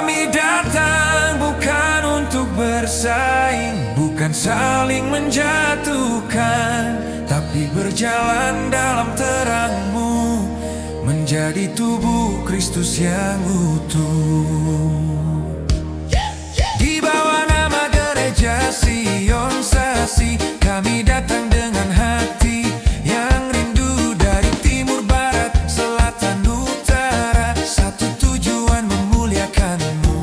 Kami datang bukan untuk bersaing, bukan saling menjatuhkan, tapi berjalan dalam terang-Mu, menjadi tubuh Kristus yang utuh. Di bawah nama Gereja Sion Sasi, kami datang dengan hati yang rindu dari timur, barat, selatan, utara. Satu tujuan memuliakan-Mu.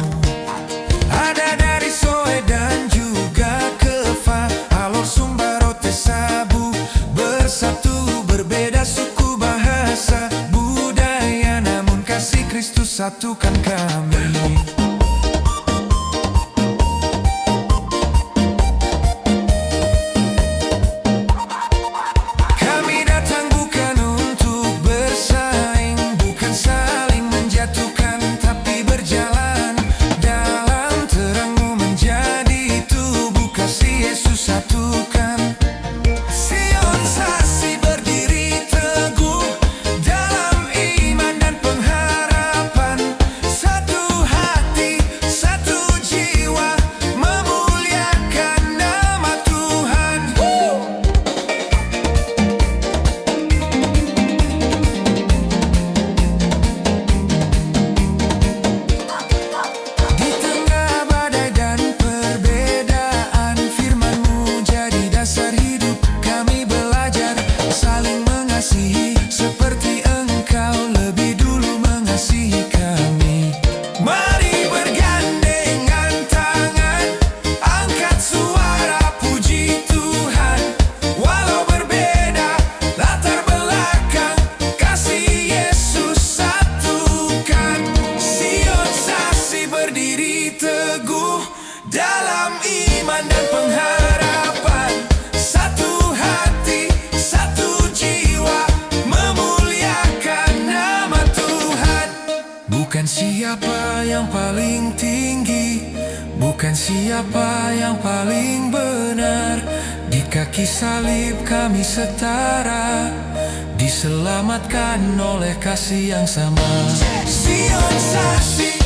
Ada dari Soe dan juga Kefa, Alor, Sumba, Rote, Sabu. Bersatu, berbeda suku, bahasa, budaya, namun kasih Kristus satukan kami. Dalam iman dan pengharapan, satu hati, satu jiwa, memuliakan nama Tuhan. Bukan siapa yang paling tinggi, bukan siapa yang paling benar. Di kaki salib kami setara, diselamatkan oleh kasih yang sama. Sion Sasi.